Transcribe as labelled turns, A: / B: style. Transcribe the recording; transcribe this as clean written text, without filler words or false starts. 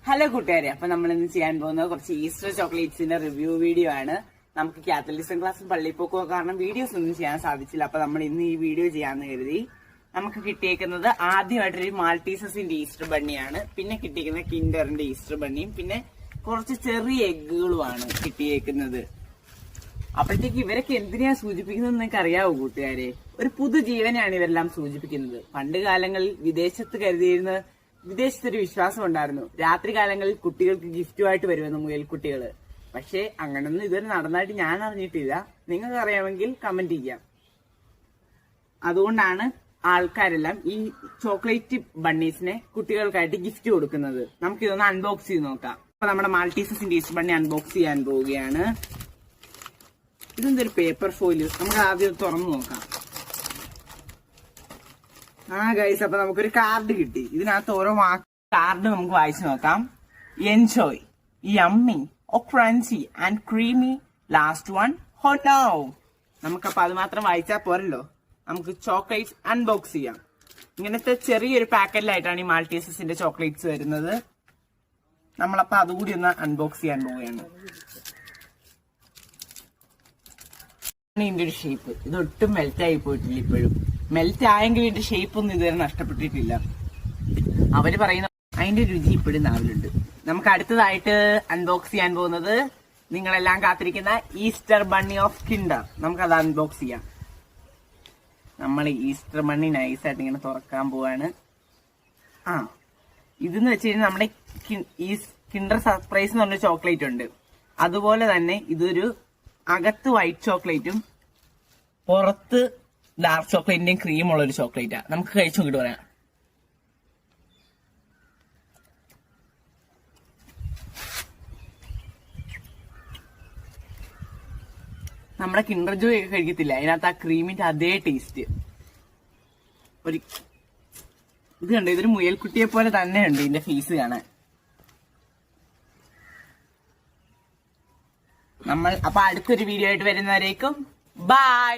A: Hello കൂട്ടുകാരെ, അപ്പൊ നമ്മൾ ഇന്ന് ചെയ്യാൻ പോകുന്നത് കുറച്ച് ഈസ്റ്റർ ചോക്ലേറ്റ്സിന്റെ റിവ്യൂ വീഡിയോ ആണ്. നമുക്ക് കാത്തലിസം ക്ലാസ് പള്ളിയിൽ പോക്കോ കാരണം വീഡിയോസ് ഒന്നും ചെയ്യാൻ സാധിച്ചില്ല. അപ്പൊ നമ്മൾ ഇന്ന് ഈ വീഡിയോ ചെയ്യാന്ന് കരുതി. നമുക്ക് കിട്ടിയേക്കുന്നത് ആദ്യമായിട്ടൊരു മാൾട്ടീസസിന്റെ ഈസ്റ്റർ ബണ്ണിയാണ്, പിന്നെ കിട്ടിയേക്കുന്നത് കിൻഡറിന്റെ ഈസ്റ്റർ ബണ്ണിയും, പിന്നെ കുറച്ച് ചെറിയ എഗ്ഗുകളുമാണ് കിട്ടിയേക്കുന്നത്. അപ്പോഴത്തേക്ക് ഇവരൊക്കെ എന്തിനാ സൂചിപ്പിക്കുന്നത് നിങ്ങൾക്ക് അറിയാവോ കൂട്ടുകാരെ? ഒരു പുതുജീവനെയാണ് ഇവരെല്ലാം സൂചിപ്പിക്കുന്നത്. പണ്ട് കാലങ്ങളിൽ വിദേശത്ത് കരുതിയിരുന്ന വിദേശത്തൊരു വിശ്വാസം ഉണ്ടായിരുന്നു, രാത്രി കാലങ്ങളിൽ കുട്ടികൾക്ക് ഗിഫ്റ്റുമായിട്ട് വരുമെന്ന് മുയൽക്കുട്ടികള്. പക്ഷെ അങ്ങനൊന്നും ഇതുവരെ നടന്നായിട്ട് ഞാൻ അറിഞ്ഞിട്ടില്ല. നിങ്ങൾക്ക് അറിയാമെങ്കിൽ കമന്റ് ചെയ്യാം. അതുകൊണ്ടാണ് ആൾക്കാരെല്ലാം ഈ ചോക്ലേറ്റ് ബണ്ണീസിനെ കുട്ടികൾക്കായിട്ട് ഗിഫ്റ്റ് കൊടുക്കുന്നത്. നമുക്കിതൊന്ന് അൺബോക്സ് ചെയ്ത് നോക്കാം. അപ്പൊ നമ്മുടെ മാൾട്ടീസസിന്റെ ഈസ്റ്റർ ബണ്ണി അൺബോക്സ് ചെയ്യാൻ പോവുകയാണ്. ഇതെന്തൊരു പേപ്പർ ഫോയില്, നമുക്ക് ആദ്യം തുറന്നു നോക്കാം. ഗൈസ്, അപ്പൊ നമുക്കൊരു കാർഡ് കിട്ടി. ഇതിനകത്ത് ഓരോ കാർഡ് നമുക്ക് വായിച്ചു നോക്കാം. Enjoy, yummy, crunchy and creamy, last one hot now. നമുക്കപ്പൊ അത് മാത്രം വായിച്ചാൽ പോരല്ലോ, നമുക്ക് ചോക്ലേറ്റ്സ് അൺബോക്സ് ചെയ്യാം. ഇങ്ങനത്തെ ചെറിയൊരു പാക്കറ്റിലായിട്ടാണ് ഈ മാൾട്ടീസസിന്റെ ചോക്ലേറ്റ്സ് വരുന്നത്. നമ്മളപ്പോ അതുകൂടി ഒന്ന് അൺബോക്സ് ചെയ്യാൻ പോവുകയാണ്. ഇതിന്റെ ഒരു ഷേപ്പ് ഇതൊട്ടും മെൽറ്റ് ആയി പോയിട്ടില്ല. ഇപ്പോഴും മെൽറ്റ് ആയെങ്കിൽ ഇതിന്റെ ഷേപ്പ് ഒന്നും ഇതുവരെ നഷ്ടപ്പെട്ടിട്ടില്ല. അവര് പറയുന്ന അതിന്റെ രുചി ഇപ്പോഴും നാവിലുണ്ട്. നമുക്ക് അടുത്തതായിട്ട് അൺബോക്സ് ചെയ്യാൻ പോകുന്നത് നിങ്ങളെല്ലാം കാത്തിരിക്കുന്ന ഈസ്റ്റർ ബണ്ണി ഓഫ് കിൻഡർ. നമുക്കത് അൺബോക്സ് ചെയ്യാം. നമ്മൾ ഈസ്റ്റർ ബണ്ണി നൈസായിട്ട് ഇങ്ങനെ തുറക്കാൻ പോവാണ്. ഇതെന്ന് വെച്ച് കഴിഞ്ഞാൽ നമ്മുടെ ഈ കിൻഡർ സർപ്രൈസ് എന്ന് പറഞ്ഞ ചോക്ലേറ്റ് ഉണ്ട്. അതുപോലെ തന്നെ ഇതൊരു അകത്ത് വൈറ്റ് ചോക്ലേറ്റും പുറത്ത് ഡാർക്ക് ചോക്ലേറ്റിന്റെയും ക്രീം ഉള്ള ഒരു ചോക്ലേറ്റാ. നമുക്ക് കഴിച്ചു നോക്കിട്ട് പറയാം. നമ്മുടെ കിൻഡർ ജോയ് ഒക്കെ കഴിക്കത്തില്ല, അതിനകത്ത് ആ ക്രീമിന്റെ അതേ ടേസ്റ്റ്. ഇത് കണ്ടോ, ഇതൊരു മുയൽക്കുട്ടിയെ പോലെ തന്നെ ഉണ്ട് ഇതിന്റെ ഫേസ് കാണാൻ. നമ്മൾ അപ്പൊ അടുത്തൊരു വീഡിയോ ആയിട്ട് വരുന്നവരേക്കും ബൈ.